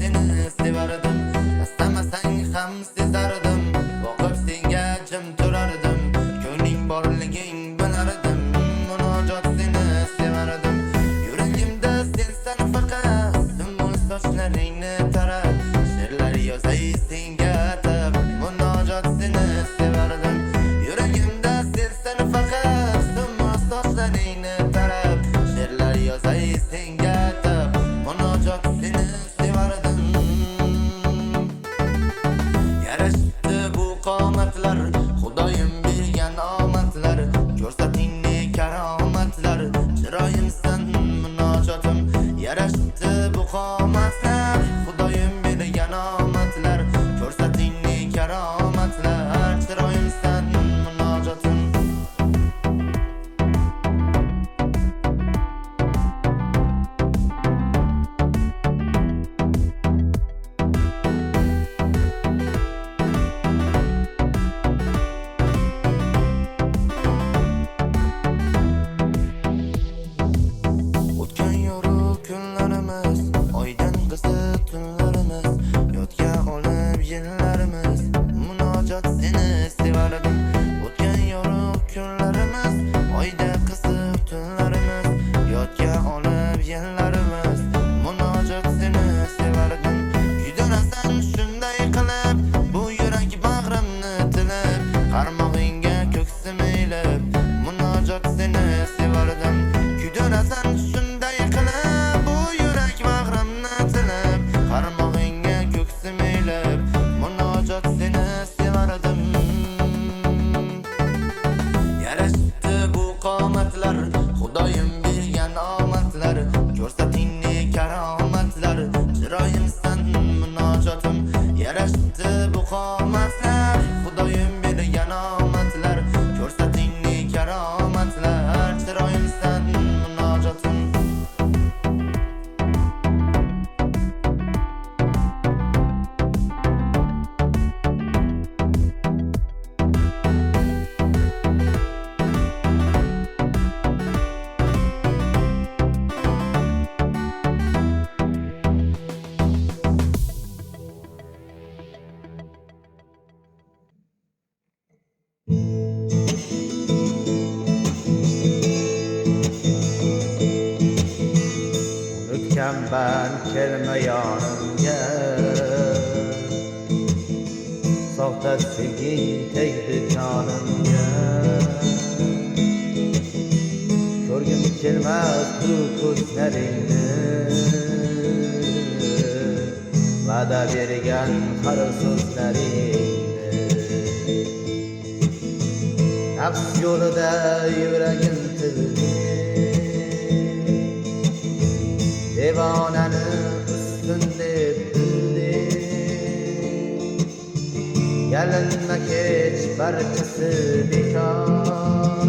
seni sevardim. İstemasang ham sezardim. Boqib senga jim turardim. Ko'ngling borliging bilardim. Munojot seni sevardim. Yuragimda sensan faqat. Simul sochlaringni tarab. She'rlar yozay senga atab. Munojot seni sevardim. Yuragimda sensan faqat. Simul sochlaringni tarab. She'rlar yozay senga atab. Munojot seni sevardim. Yarashdi bu qomatlar, Xudoyim bergan omadlar. Ko'rsating ne karomatlar, chiroyimsan munojotim. Yarashdi bu qomatlar, Xudoyim bergan omadlar. Ko'rsating ne karomatlar, chiroyimsan munojotim. O'tgan yorug' kunlarimiz, oydan qizib tunlarimiz, yodga olib yillarimiz. Munojot seni sevardim. O'tgan yorug' kunlarimiz, oyda qizib tunlarimiz, yodga olib yillarimiz. Munojot seni sevardim. Kuydonasan shunday qilib, bu yurak bag'rimni tilib, qarmog'ingga ko'ksim eylib. Munojot seni sevardim. Kuydonasan shunday qilib, bu yurak bag'rimni tilib, qarmog'ingga ko'ksim eylib. Munojot seni sevardim. Yarashdi bu qomatlar, Xudoyim bergan omadlar. Ko'rsating ne karomatlar, chiroyimsan munojotim. Yarashdi bu qomatlar, Xudoyim bergan omadlar. Ko'rsating ne karomatlar, chiroyimsan munojotim. Unutgan ben kelme yanımga, soxta sevging tegdi jonimga. Ko'rgim kelmas bu ko'zlaringni, va'da bergan qaro so'zlaringni. Nafs yo'lida yuragim tildi, devanani ustun deb bildi. Yalinma kech barchasi bekor,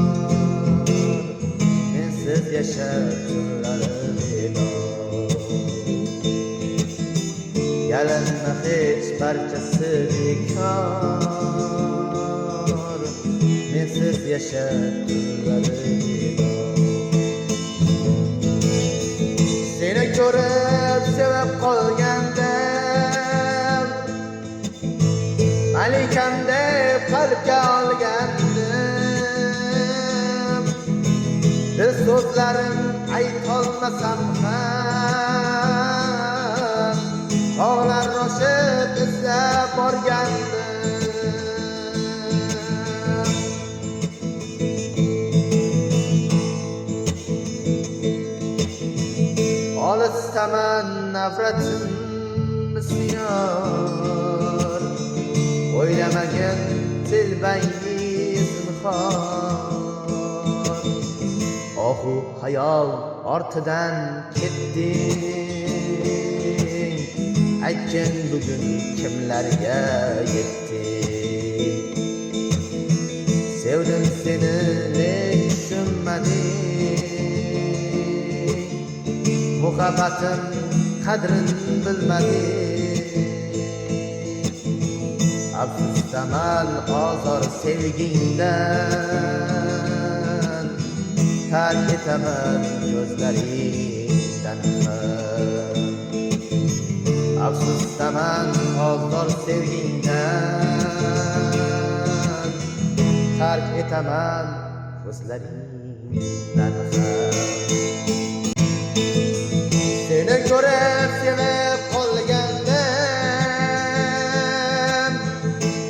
mensiz yashab tunlarim bekor. Yalinma kech barchasi bekor, mensiz yashab tunlarim bekor. Seni ko'rib sevib qolgandim, malikam deb qalbga olgandim. Dil so'zlarim aytolmasam ham, tog'lar roshib izlab borgandim. Olisdaman nafratim bisyor, o'ylamagin telbangi zinhor. Ohu hayol ortidan ketding, aytgin bugun kimlarga yetding. Sevdim seni lek tushunmading, muhabbatim qadrin bilmading. Afsustaman ozor sevgingdan, tark etaman ko'zlaringdan ham. Afsusdaman ozor sevgingdan, tark etaman ko'zlaringdan xat. Seni ko'rib sevib qolgandim,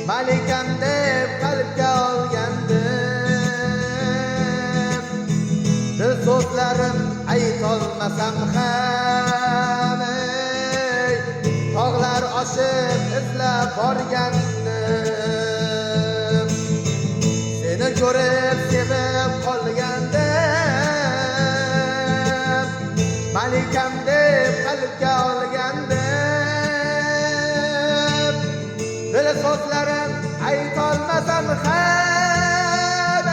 malikam deb qalbga olgandim. Dil so'zlarim aytolmasam ham, tog'lar oshib izlab borgandim. Seni ko'rib sevib qolgandim, malikam deb qalbga olgandim. Dil so'zlarim aytolmasam ham,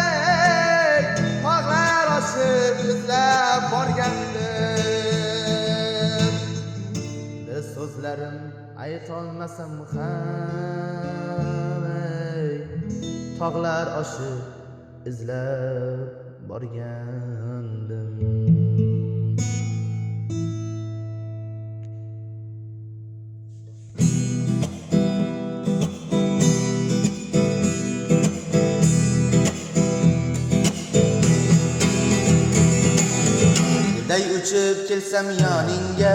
tog'lar oshib izlab borgandim. Dil so'zlarim aytolmasam ham, tog'lar oshib izlab borgandim. Gulday uchib kelsam yoningga,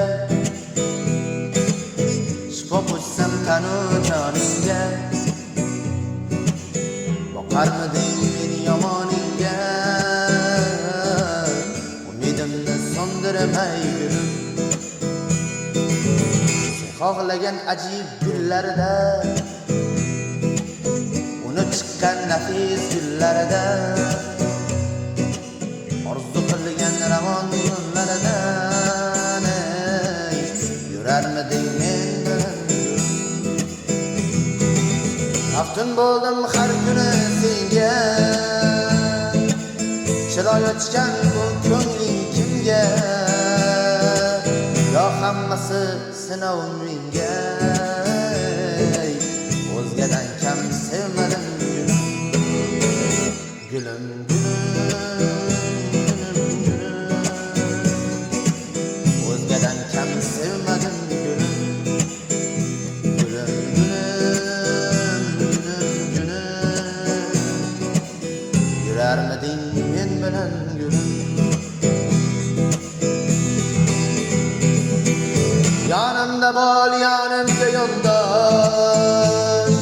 shifo qo'shsam tanu joningga, boqarmiding meni yomoningga, umidimni so'ndirmay gulim. Sen xohlagan ajib gullarda, unib chiqqan nafis gullarda, orzu qilgan ravon yo'llaridan yurarmiding men bilan? Maftun bo'ldim har kuni senga, chiroy ochgan bu ko'ngling kimga? Yo hammasi sinov menga, o'zgadan kam sevmadim gulim, gulim, o'zgadan kam sevmadim gulim, gulim, yurarmiding men bilan gulim? Yonimda bol, yonimga yo'ldosh,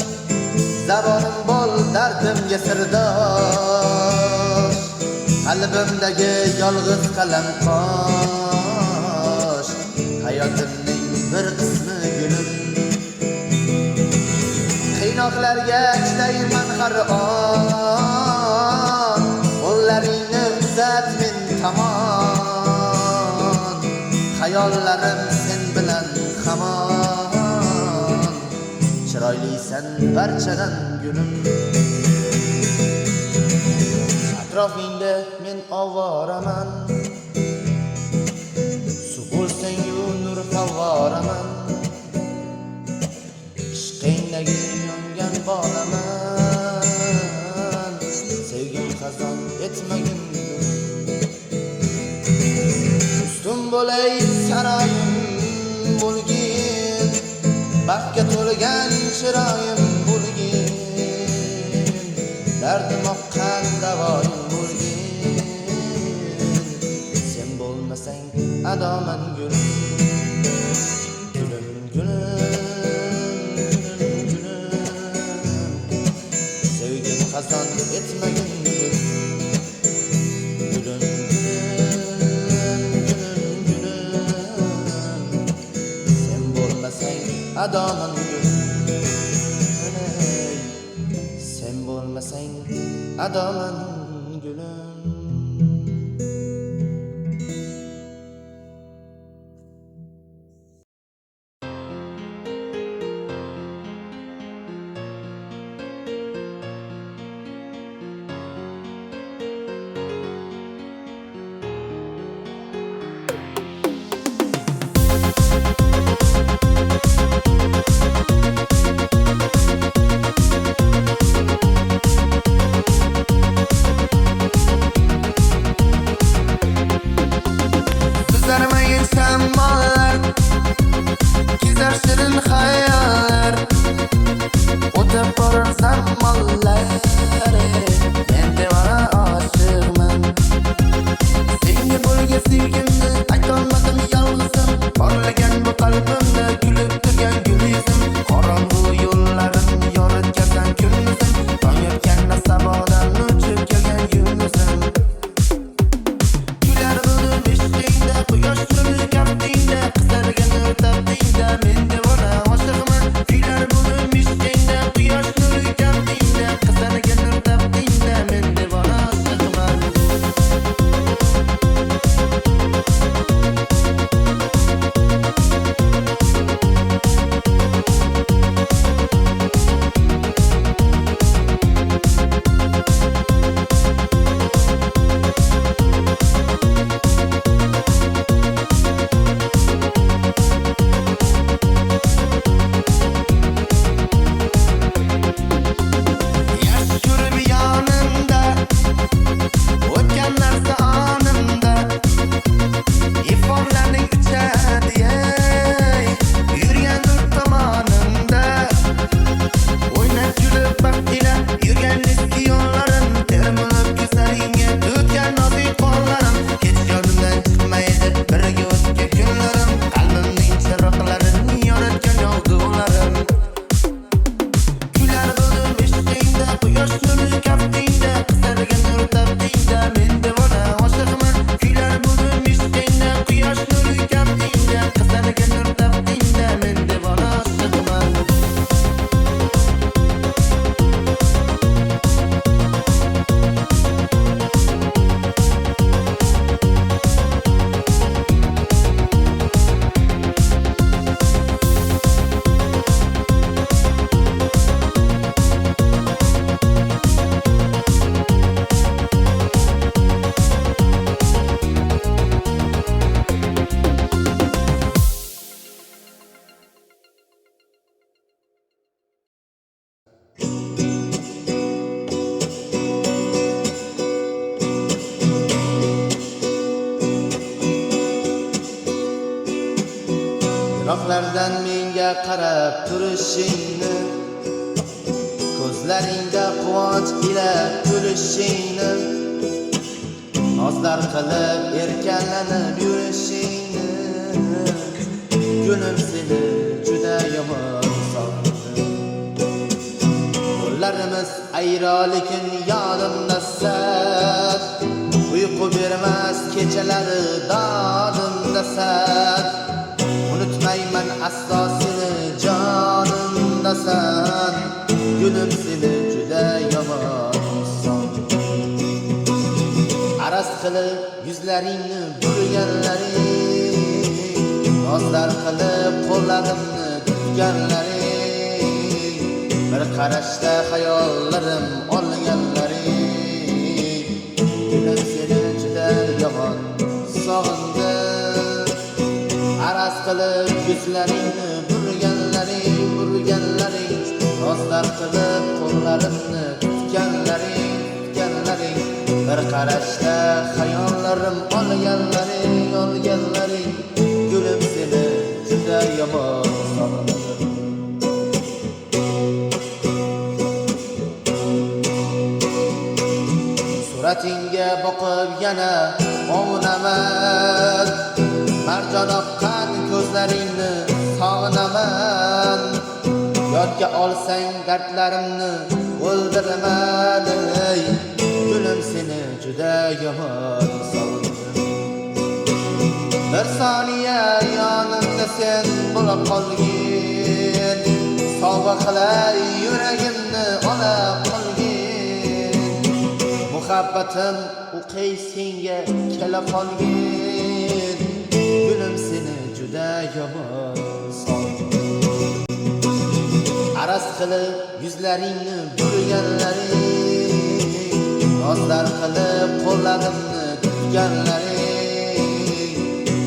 zabonim bol, dardimga sirdosh. Qalbimdagi yolg'iz qalam qosh, hayotimning bir qismi gulim. Qiynoqlarga chidayman har on, qo'llaringni uzat men tomon. Hayollarim sen bilan hamon, chiroylisan barchadan gulim. Atrofingda men ovoraman, suv bo'lsang-yu nur favvoraman. Ishqingdagi yongan bolaman, sevgim xazon etmagin. Ustum bo'lay saroyim bo'lgin, baxtga to'lgan chiroyim bo'lgin. Dardim oqqan davoyim bo'lgin. Sen bo'lmasang adoman gulim, gulim, gulim, gulim, sevgim xazon etmagin gulim, gulim, gulim, gulim, sen bo'lmasang adoman gulim, sen bo'lmasang adoman gulim. shirin xayollar o'tib borar zamonlar. Men devona oshiqman, senga bo'lgan sevgimni aytolmadim yolg'izim. Porlagan bu qalbimda kulib turgan gul yuzim, qorong'u yo'llarimni yoritgan kunduzim, tong otganda samodan uchib kelgan yulduzim. Kular bo'lib ishqingda, quyosh nuri kaftingda, qizargan nur taftingda, men devona oshiqman. Kular bo'lib ishqingda, quyosh nuri kaftingda, qizargan nur taftingda, men devona oshiqman. Yiroqlardan menga qarab turishingni, ko'zlaringda quvonch ila kulishingni, nozlar qilib erkalanib yurishingni, gulim seni juda yomon sog'indim. Qo'llarimiz ayro lekin yodimdasan, uyqu bermas kechalari dodimdasan. Unutmayman aslo seni jonimdasan, gulim seni juda yomon sog'indim. Araz qilib yuzlaringni burganlaring, nozlar qilib qo'llarimni tutganlaring, bir qarashda xayollarim olganlaring, gulim seni juda yomon sog'indim. Araz qilib yuzlaringni burganlaring, nozlar qilib qo'llarimni tutganlaring, bir qarashda xayollarim olganlaring, gulim seni juda yomon sog'indim. Suratingga boqib yana ovunaman, marjon oqqan ko'zlaringni sog'inaman. Yodga olsang dardlarimni o'ldiraman, ey gulim seni juda yomon sog'indim. Bir soniya yonimda sen bo'lib qolgin, sovg'a qilay yuragimni ola qolgin. Muhabbatim o'qay senga kela qolgin, gulim seni juda yomon sog'indim. Araz qilib yuzlaringni burganlaring, nozlar qilib qo'llarimni tutganlaring,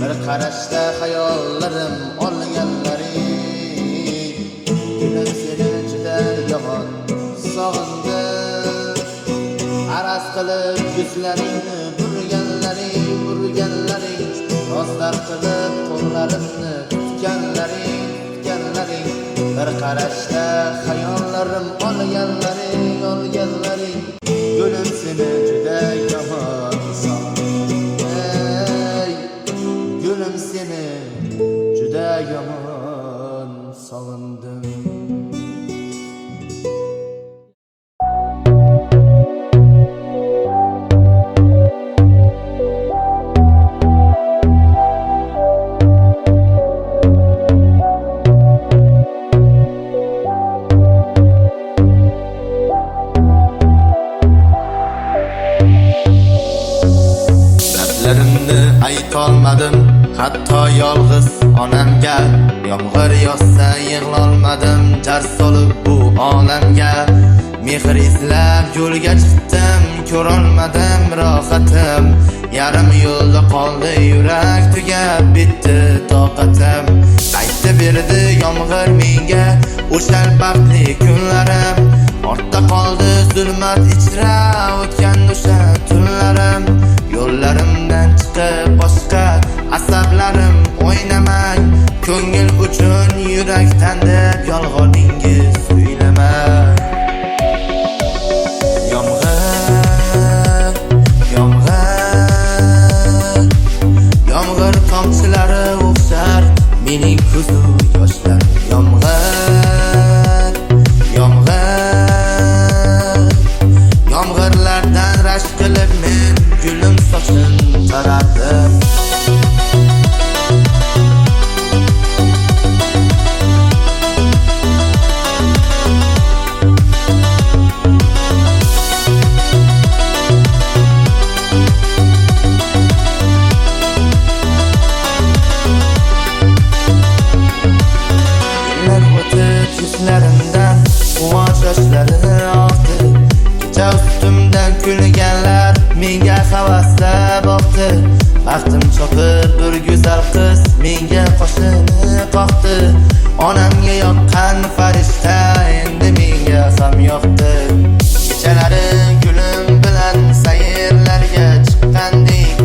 bir qarashda xayollarim olganlaring, gulim seni juda yomon sog'indim. Araz qilib yuzlaringni burganlaring, nozlar qilib qo'llarimni tutganlaring, bir qarashda xayollarim olganlaring Gülüm seni juda yomon sog'indim Gülüm seni juda yomon sog'indim aytolmadim hatto yolg'iz onamga yomg'ir yog'sa yig'lolmadim jar solib bu olamga mehr izlab yo'lga chiqdim ko'rolmadim rohatim yarim yo'lda qoldi yurak tugab bitdi toqatim qaytib berdi yomg'ir menga o'sha baxtli kunlarim ortda qoldi zulmat ichra o'tgan o'sha tunlarim yo'llarimdan chiqib boshqa asablarim o'ynamang ko'ngil uchun yurakdan deb yolg'oningiz o'ylamang yomg'ir tomchilari o'xshar mening ko'zu yoshlarim yomg'irlardan rashk qilib men gulum sochim tarardim yillar o'tib yuzlarimdan quvonch yoshlari oqdi kecha ustimdan kulganlar menga havasla boqdi baxtim chopib bir go'zal qiz menga qoshini qoqdi onamga yoqqan farishta endi menga ham yoqdi kechalari gulim bilan sayrlarga chiqqandik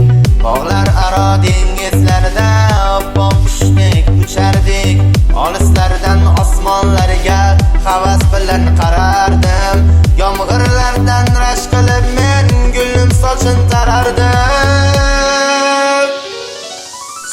bog'lar aro dengizlarda oppoq qushdek uchardik olislardan osmonlarga havas bilan qarardim yomg'irlardan rashk qilib men gulum sochin tarardim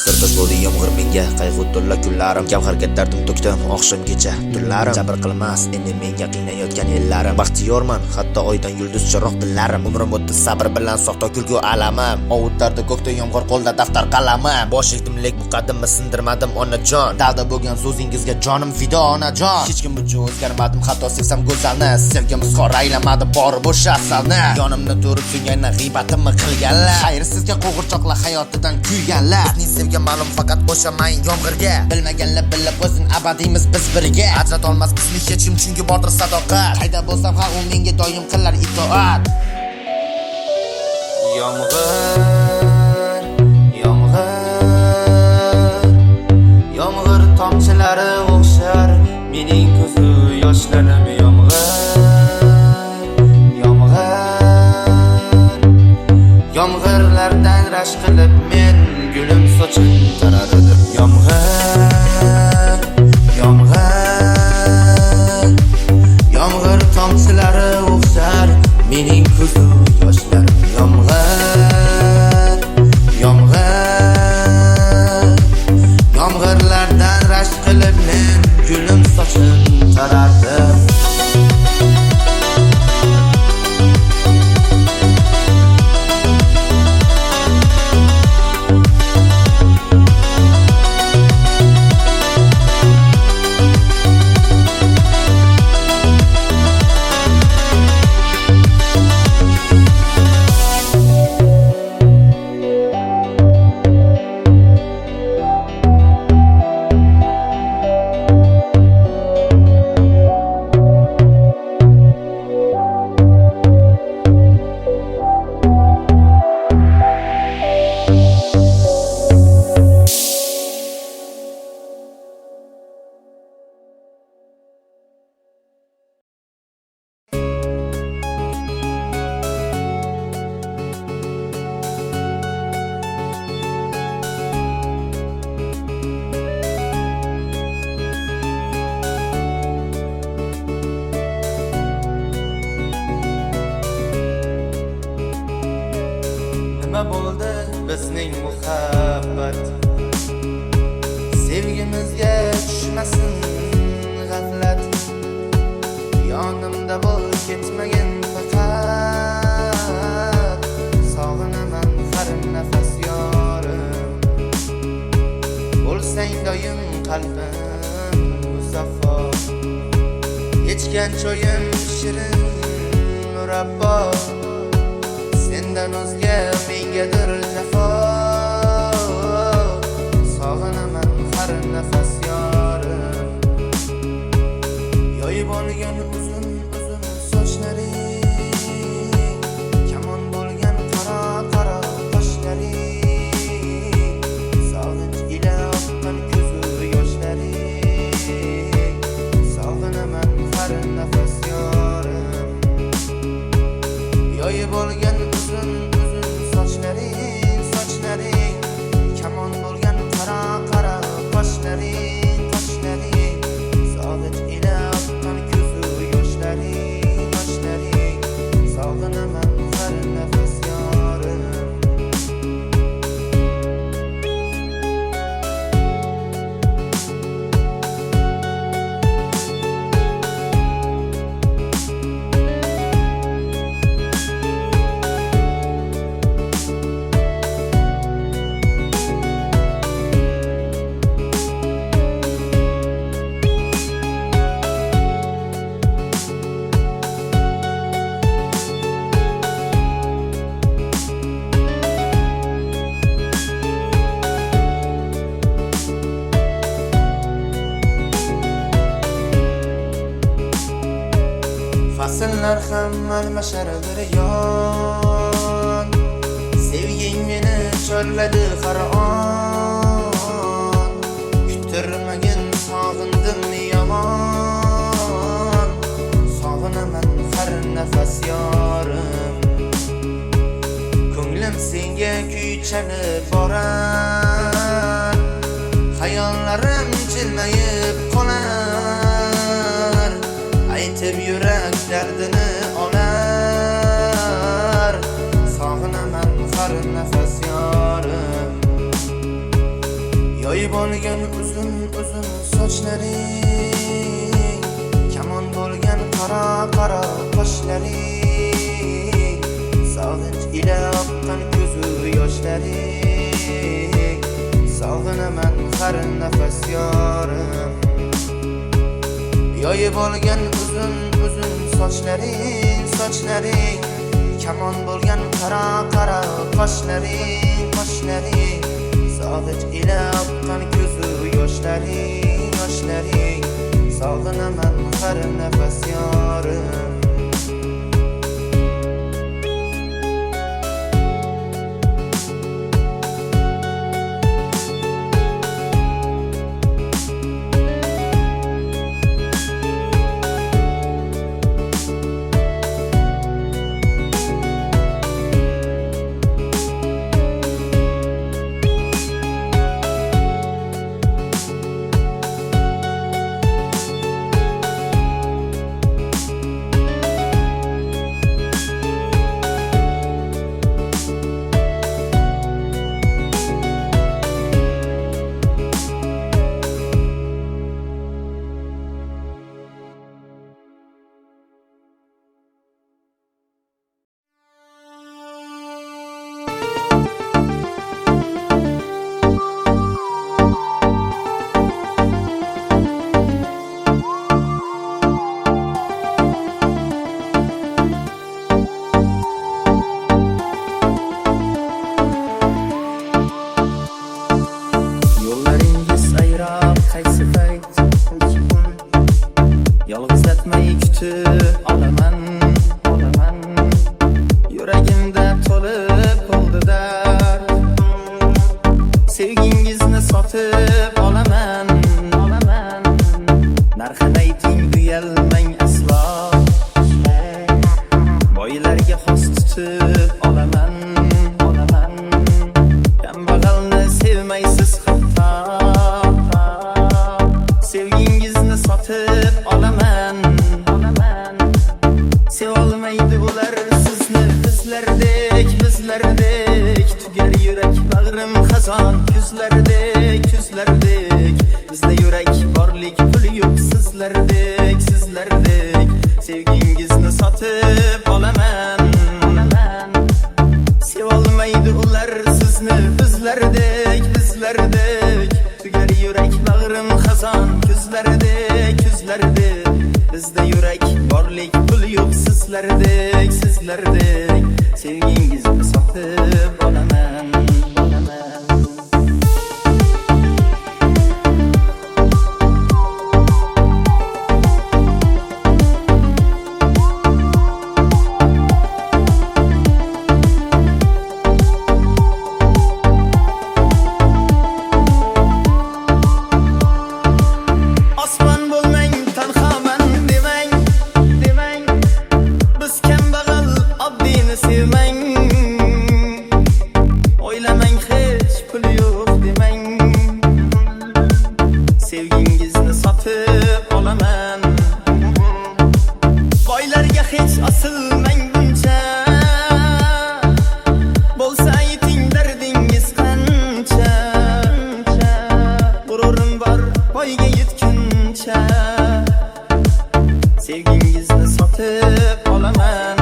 sirdosh bo'ldi yomg'ir menga qayg'u to'la kunlarim gavharga dardim to'kdim oqshomgacha tunlarim jabr qilmas endi menga qiynayotgan yillarim baxtiyorman hatto oydan yulduz chiroq dillarim umrim o'tdi sabr bilan soxta kulgu alamim ovutlardi ko'kda yomg'ir qo'lda daftar qalamim bosh egdim lek muqaddimni sindirmadim onajon dalda bo'lgan so'zingizga jonim fido onajon hech kim uchun o'zgarmadim hatto sevsam go'zalni sevgim izhor aylamadim bori bo'sh asalni yonimda turib suyganlar g'iybatimni qilganlar xayrsizga qo'g'irchoqlar hayotidan kuyganlar bizning sevgi ma'lum faqat o'xshamaying yomg'irga bilmaganlar bilib o'zin abadiymiz biz birga ajratolmas bizni hech kim chunki bordir sadoqat qayda bo'lsam ham u menga doim qilar itoat yomg'ir tomchilari o'xshar mening ko'zu yoshlarim yomg'irlardan rashk qilib men gulum sochim tarardim yomg'ir tomchilari o'xshar mening ko'zu yoshlarim yomg'irlardan rashk qilib men yetmagin faqat sog'inaman har nafas yorim bo'lsang doim qalbim musaffo yechgan choyim shirin murabbo sendan o'zga mengadir jafo sog'inaman har nafas yorim yoyib olgan uzun uzun sochlaring kamon bo'lgan qora qora qoshlaring sog'inch ila oqqan ko'zu yoshlaring sog'inaman har nafas yorim yoyib olgan uzun uzun sochlaring sochlaring kamon bo'lgan qora qora qoshlaring qoshlaring sog'inch ila oqqan ko'zu yoshlaring yoshlaring sog'inaman har nafas yorim fasllar ham almashar bir yon sevging meni chorladi har on kutirmagin sog'indim yomon sog'inaman har nafas yorim ko'nglim senga kuy chalib borar xayollarim jilmayib qolar aytib yurak dardini olar sog'inaman har nafas yorim yoyib olgan uzun uzun sochlaring kamon bo'lgan qora qora qoshlaring sog'inch ila oqqan ko'zu yoshlaring sog'inaman har nafas yorim yoyib olgan uzun uzun sochlaring sochlaring kamon bo'lgan qora qora qoshlaring qoshlaring sog'inch ila oqqan ko'zu yoshlaring yoshlaring sog'inaman har nafas yorim Sevgingizni sotib olaman. Sevolmaydi ular sizni bizlardek. Tugar yurak bag'rim xazon kuzlardek. Bizda yurak borlik pul yo'q sizlardek. Sevgingizni sotib olaman. Sevgingizni sotib olaman. Boylarga hech osilmang buncha. Bo'lsa ayting dardingiz qancha. G'ururim bor boyga yetguncha. Sevgingizni sotib olaman.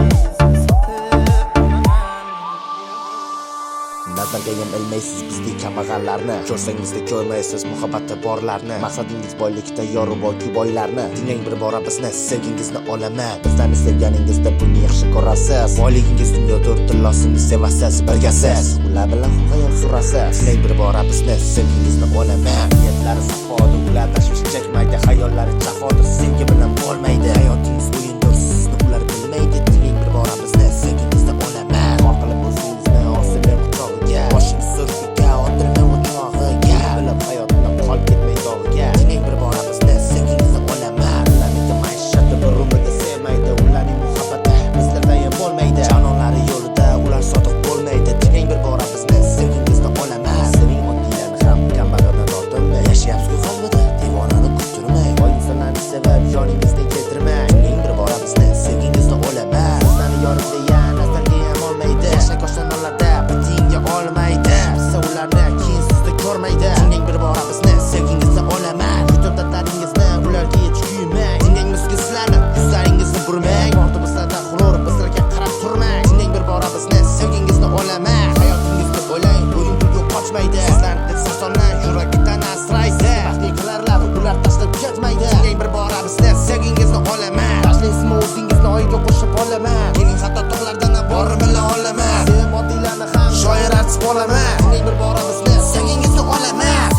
Nazargayam ilmaysiz bizdek kambag'allarni, ko'rsangizda ko'rmaysiz muhabbatda borlarni. Maqsadingiz boylikda yoru borki boylarni. Tinglang bir bora bizni, sevgingizni olaman. Bizlarni sevganingizda buni yaxshi ko'rasiz. Boyligingiz dunyodir, tillosingiz sevasiz, birgasiz. Ular bilan hayot surasiz. Tinglang bir bora bizni, sevgingizni olaman. Niyatlari safodir, ular tashvish chekmaydi, hayollari chafodir, sevgi bilan bo'lmaydi. Hayotingiz o'yindir, sizni ular bilmaydi. Tinglang bir bora bizni, sevgingizni olaman. Qoqilib o'zingizni osibib quchog'iga, boshing surfiga, otilma o'chog'iga, bilib hayotni qolib ketmay dog'iga. Tinglang bir bora bizni, sevgingizni olaman. Ularniki maishatda bir umrda sevmaydi, ularning muhabbati bizlarda ham bo'lmaydi. Jononlari yo'lida ular sodiq bo'lmaydi. Tinglang bir bora bizni, sevgingizni olaman. Seving oddiylarni ham kambag'aldan tortinmay, yashayapsiz-ku qalbida, devonani kuttirmay. Boy insonlarni sevib yoningizni keltirmay. Tinglang bir bora bizni, sevgingizni olaman. Sizlarni yorim deya nazarga ham olmaydi. Yashay ko'shanolarda bitingga olmaydi. Bizsa ularni keyin sizda ko'rmaydi. Tinglang bir bora bizni, sevgingizni olaman. Kutib dardlaringizni ularga yetkuymang. Tinglang sizlarni, yuzlaringizni burmang. Bordi bizlarda g'urur, bizlarga qarab turmang. Tinglang bir bora bizni, sevgingizni olaman. Hayotingizni o'lang, o'yin pulga qochmaydi. Sizlarni deb sasonlar yuragidan asraydi. Baxtli qilarlar, ular tashlab ketmaydi. Tinglang bir bora bizni, sevgingizni olaman. Tashlaysizmi o'zingizni oyga qo'shib olaman. Keling hatto tog'lardan bor bila olaman. Sevib oddiylarni ham shoir artib olaman. Tinglang bir bora bizni, sevgingizni olaman.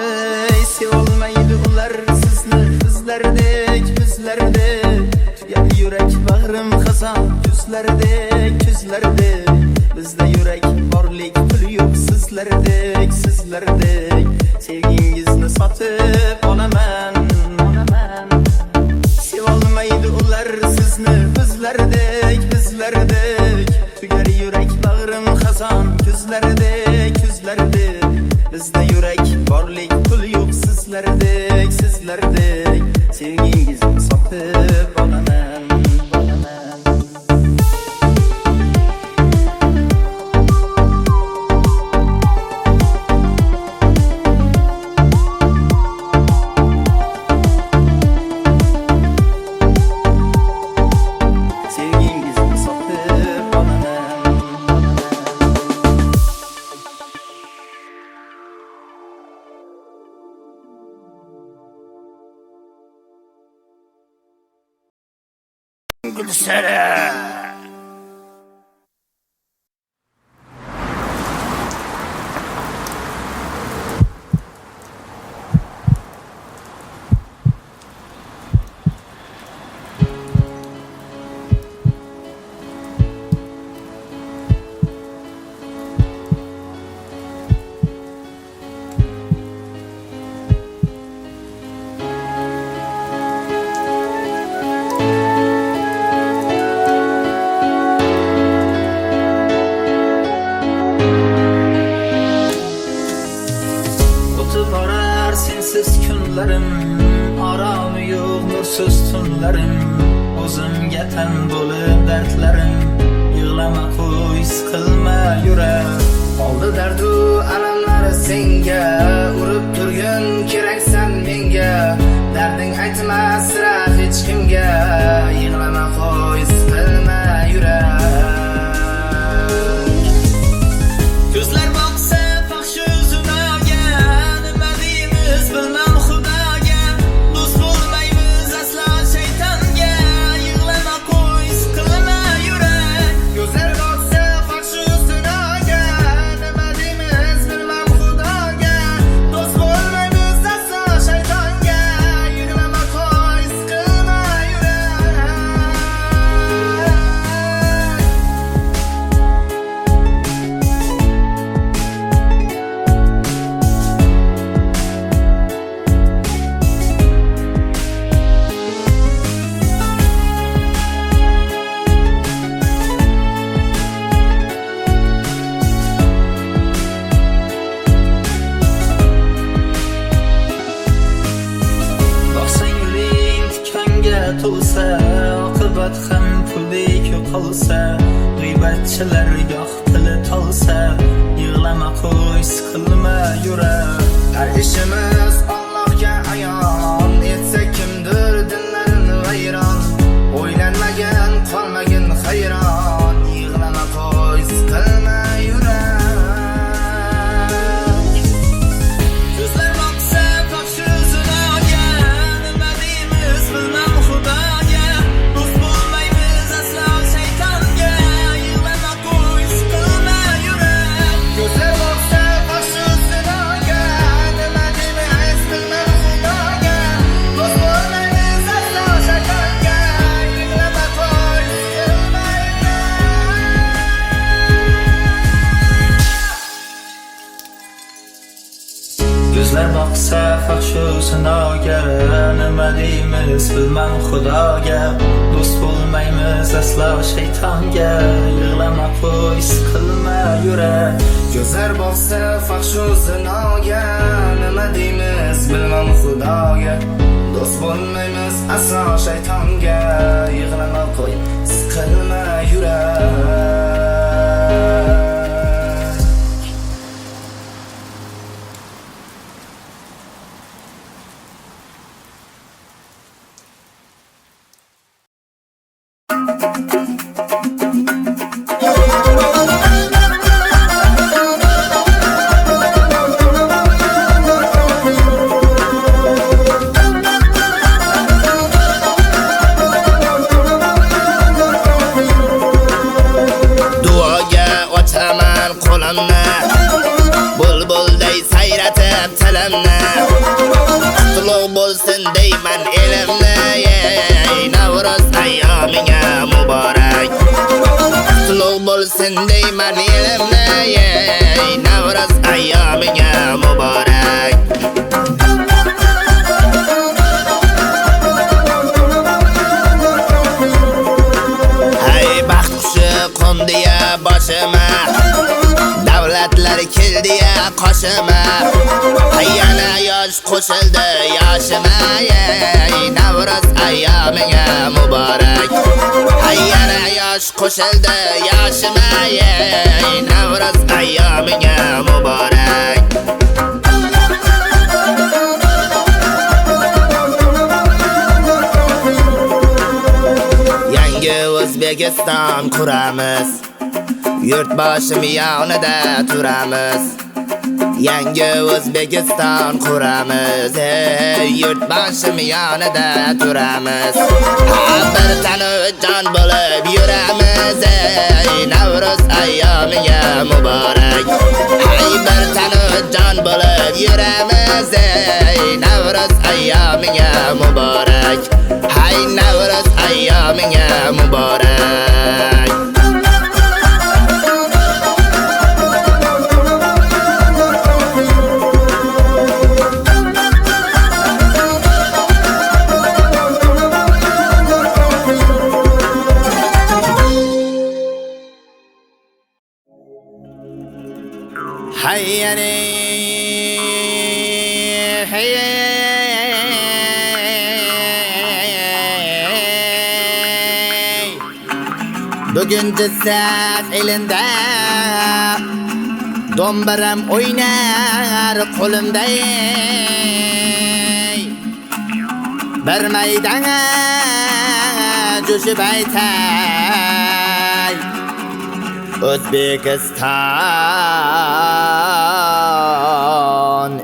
Ey sevolmaydi ular sizni bizlardek. Tugar yurak bag'rim xazon kuzlardek. Bizda yurak borlik pul yo'q sizlardek. Sevgingizni sotib olaman. Sevolmaydi ular sizni bizlardek. Tugar yurak bag'rim xazon kuzlardek. Bizda yurak borlik pul yo'q sizlardek. Sevgingizni sotib olaman. Sevgingizni sotib olaman. Gülsene. kunlarim, aram yo'q nursiz tunlarim, o'zimga tan bo'lib dardlarim. Yig'lama qo'y, siqilma yurak, oldi dardu alamlar senga, urib turgin keraksan menga. Darding aytma sira hech kimga. tanga, yig'lama qo'y, siqilma yurak. Ko'zlar boqsa fahsh yuziga, nima deymiz bilmam xudoga. Do'st bo'lmaymiz aslo shaytonga, yig'lama qo'y, siqilma yurak. Ko'zlar boqsa fahsh yuziga, nima deymiz bilmam xudoga. Do'st bo'lmaymiz aslo shaytonga, yig'lama qo'y, siqilma yurak. Boqsang yo'ling tikonga to'lsa, oqibat ham puldek yo'qolsa, g'iybatchilar goh tili tolsa, yig'lama qo'y, siqilma yurak. Har ishimiz Allohga ayon, etsa kimdir dinlarini vayron. O'ylanmagan qolmagin hayron, yig'lama qo'y, siqilma yurak. Ko'zlar boqsa fahsh yuziga, nima deymiz bilmam xudoga. Do'st bo'lmaymiz aslo shaytonga, yig'lama qo'y, siqilma yurak. Ko'zlar boqsa fahsh yuziga, nima deymiz bilmam xudoga. Do'st bo'lmaymiz aslo shaytonga, yig'lama qo'y, siqilma yurak. Ko'zlar boqsa fahsh yuziga, nima deymiz bilmam xudoga. Do'st bo'lmaymiz aslo shaytonga, yig'lama qo'y, siqilma yurak. Ko'zlar boqsa fahsh yuziga, nima deymiz bilmam xudoga. Do'st bo'lmaymiz aslo shaytonga, yig'lama qo'y, siqilma yurak. Duoga ochaman qo'limni, bulbulday sayratib tilimni. Qutlug' bo'lsin deyman elimni, Navro'z ayyominga muborak. Qutlug' bo'lsin deyman elimni, Navro'z ayyominga muborak. Hay baxt qushi qo'ndiya boshima, davlatlar keldiya qoshima. Yana yosh qo'shildi yoshima, Navro'z ayyominga muborak. Yana yosh qo'shildi yoshima, Navro'z ayyominga muborak. Yangi O'zbekiston quramiz, yurtboshim yonida turamiz. Yangi O'zbekiston quramiz, yurtboshim yonida turamiz. Bir tanu jon bo'lib yuramiz, Navro'z ayyomiga muborak. Bir tanu jon bo'lib yuramiz, Navro'z ayyomiga muborak. Navro'z ayyomiga muborak. Bugün cesset elinde, dombaram oynar qo'limda. Bir maydana coşup aytay O'zbekiston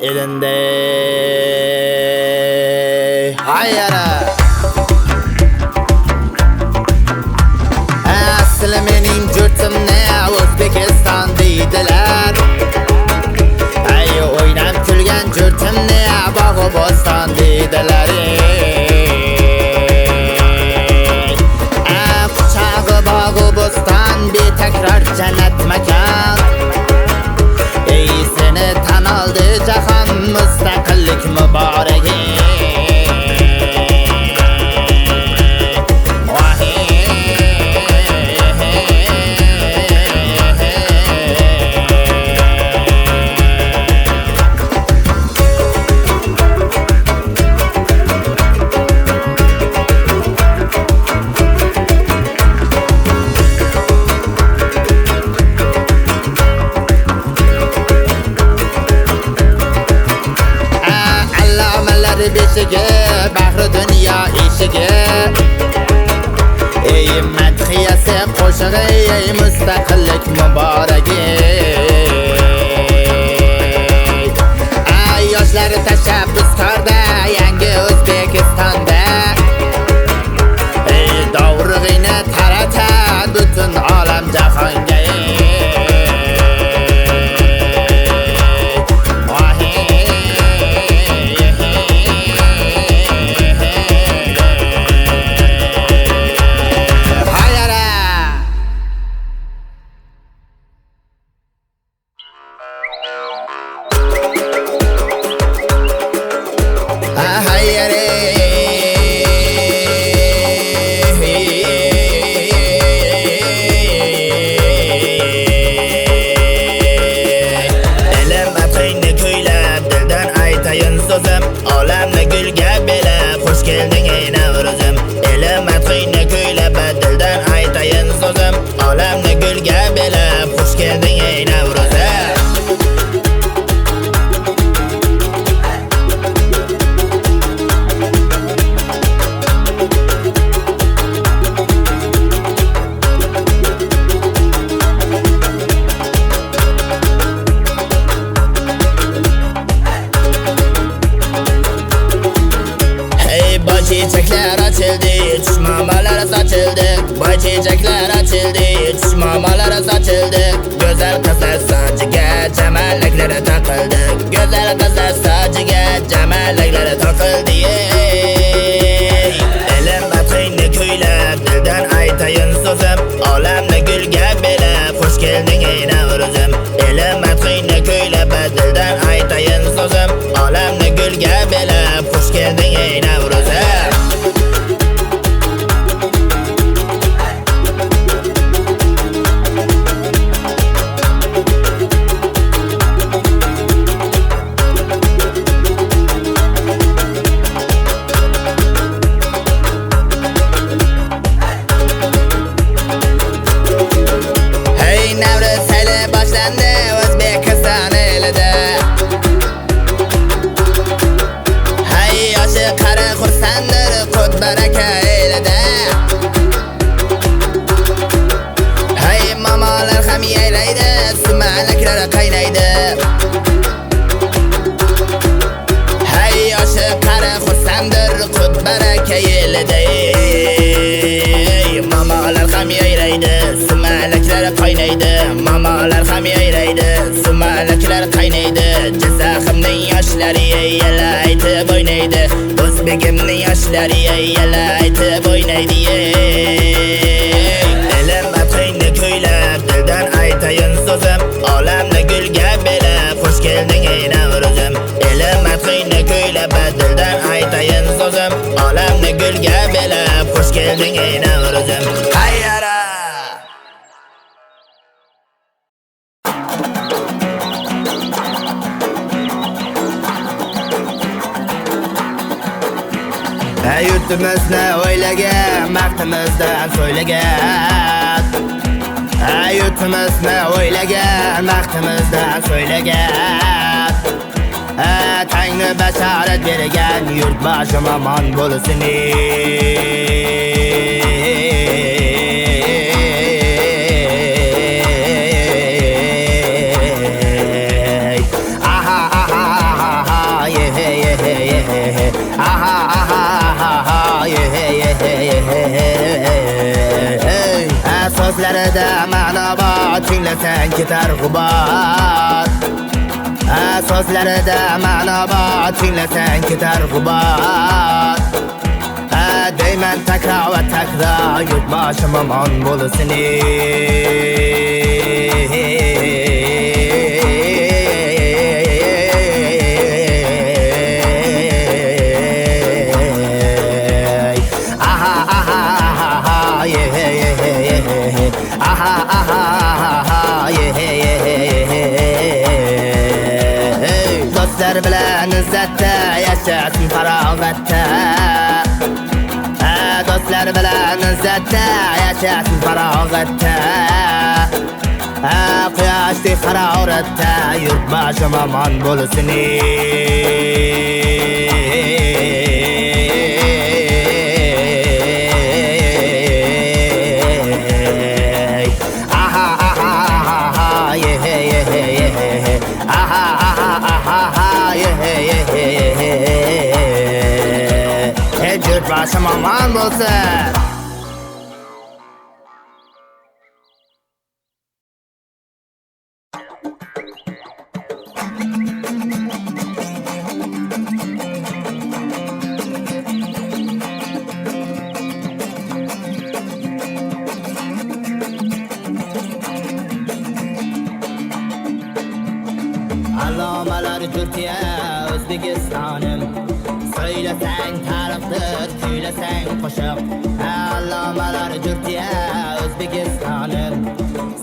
elinde Hayara Asli mening jurtimni O'zbekiston deydilar Ay o'ynab kulgan jurtimni bog'u bo'ston deydilar Quchog'i bog'u bo'ston betakror jannat makon Ey seni tan oldi jahon mustaqillik muborak beshigi bahri dunyo eshigi ey madhiyasi qo'shig'i ey mustaqillik muboragi ay yoshlar tashabbuskorda yangi O'zbekistonda ey dovrug'ini tarata butun olam jahonga Olamni gulga belab xush kelding ey Navruzim Elim madhiyni kuylab dildan aytayin so'zim Olamni gulga belab xush kelding ey Navruzim Çiçekler açıldı, çiçmamalar saçıldı Boy çiçekler açıldı, çiçmamalar saçıldı Güzel kızlar saçıga, cemalliklere takıldı Güzel kızlar saçıga, cemalliklere takıldı Elim madhiyni kuylab, dildan aytayin so'zim Olamni gulga belab, xush kelding ey Navruzim Elim madhiyni kuylab, dildan aytayin so'zim Olamni gulga belab, xush kelding ey Navruzim O'zbekiston elida Hay yoshi qari xursanddir qut baraka elida Hay momolar ham yaylaydi sumalaklar qaynaydi Hay yoshi qari xursanddir qut baraka elida Momolar ham yaylaydi sumalaklar qaynaydi Momolar ham yaylaydi sumalaklar qaynaydi Jizzaximning yoshlari yala aytib o'ynaydi O'zbekimning yoshlari yala aytib o'ynaydi Elim madhiyni kuylab dildan aytayin so'zim Olamni gulga belab xush kelding ey Navruzim Elim madhiyni kuylab dildan aytayin so'zim Olamni gulga belab xush kelding ey Navruzim Hayyara Yurtimizni o'ylagan, maqtimizdan so'ylagan Yurtimizni o'ylagan, maqtimizdan so'ylagan Tangni bashorat bergan, yurt boshim omon bo'lsin Sözlərdə məna var, dinləsən ketar qubar. Sözlərdə məna var, dinləsən ketar qubar. Deymən təkrar və təkrar, yurtbaşım aman bulsun. Dostlar bilan izzatda yashasin farog'atda. Dostlar bilan izzatda yashasin farog'atda. Quyoshdek haroratda yurtboshim omon bo'lsin. Yurtboshim omon bo'lsin. Allomalar Türkiye, O'zbekistonим. Söyləsən tarixdir, kuyləsən qoşuq. Allomalar Türkiye, O'zbekistonim.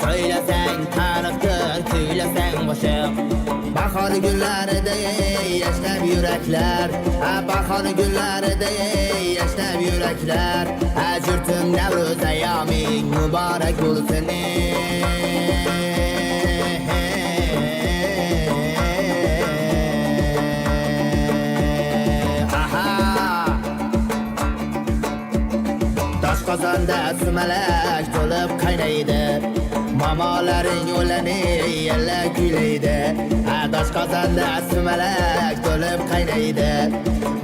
Söyləsən tarixdir, kuyləsən qoşuq. Bahar günlərdə yaşnab yuraklar. Bahar günlərdə yaşnab yuraklar. Yurtim Navruz ayyoming muborak bo'lsin. Qozonda sumalak to'lib qaynaydi. Mamolaring yo'lani yalla kuylaydi. Qozonda sumalak to'lib qaynaydi.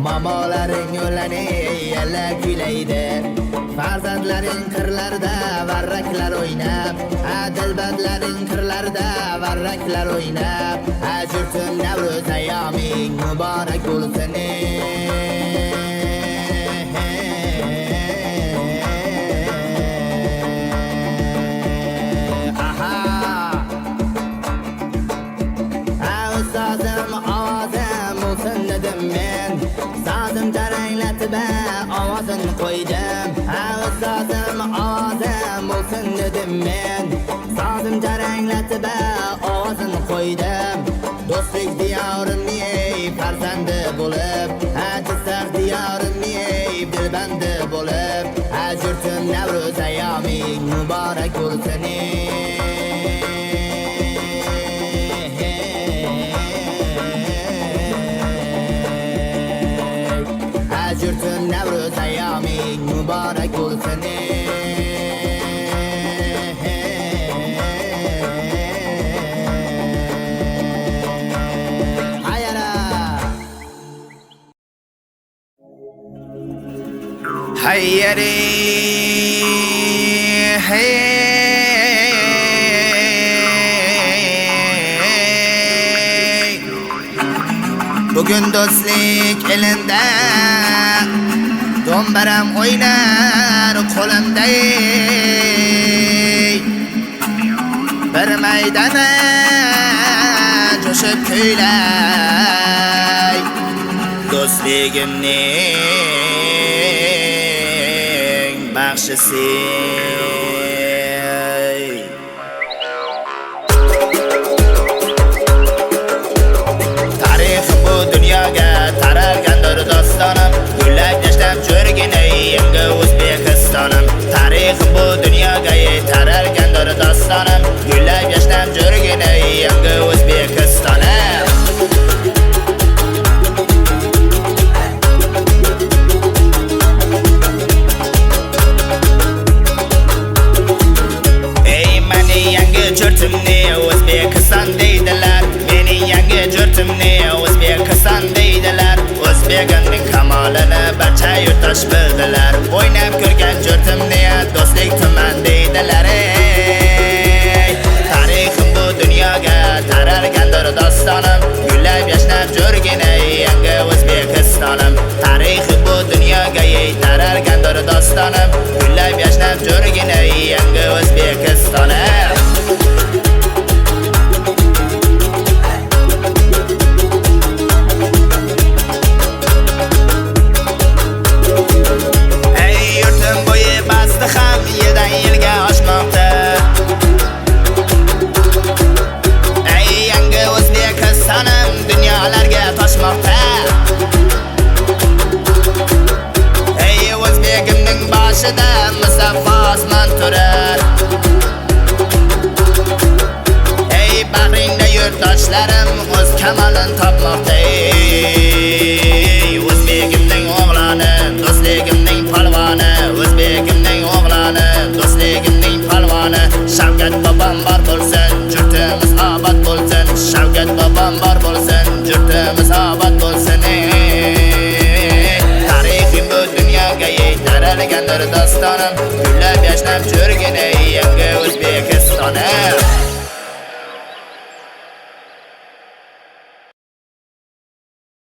Mamolaring yo'lani yalla kuylaydi. Farzandlaring qirlarda varraklar o'ynab, dilbandlaring qirlarda varraklar o'ynab. Yurtim Navruz ayyoming muborak bo'lsin. Sazım taranglatib ovozini qo'ydim. Ustozim ozim bo'lsin dedim men. Sazım taranglatib ovozini qo'ydim. Do'stlik diyorimning farzandi bo'lib, Jizzax diyorimning dilbandi bo'lib, yurtim Navruz ayyoming muborak bo'lsin. Yurtim Navruz ayyoming muborak bo'lsin. Hayyari Bugün do'stlik elinde Do'mbaram o'ynar qo'limda. Bir maydana jo'shib kuylay do'stligimning baxshisi. Tarix bu dunyoga taralgandir dostonim. Gullab yashnab jo'rgin yangi O'zbekistonim. Tarix bu dunyoga taralgandir dostonim. Gullab yashnab jo'rgin yangi O'zbekistonim. Ey meni yangi jurtimni O'zbekiston deydilar. Meni yangi jurtimni O'zbekiston deydilar. O'zbekning kamolini barcha yurtdosh bildilar. O'ynab ko'rgan jurtimni do'stlik tuman deydilar. dostonim, gullab yashnab jo'rgin ey yangi O'zbekistonim. Musaffo osmon turar. Ey bag'ringda yurtdoshlarim o'z kamalin topmoqda. Ey O'zbekimning o'g'loni, do'stligimning polvoni, O'zbekimning o'g'loni, do'stligimning polvoni. Shavkat bobom bor bo'lsin, yurtimiz obod bo'lsin. Shavkat bobom bor bo'lsin, yurtimiz obod bo'lsin. Taralgandir dostonim, gullab yashnab jo'rgin ey yangi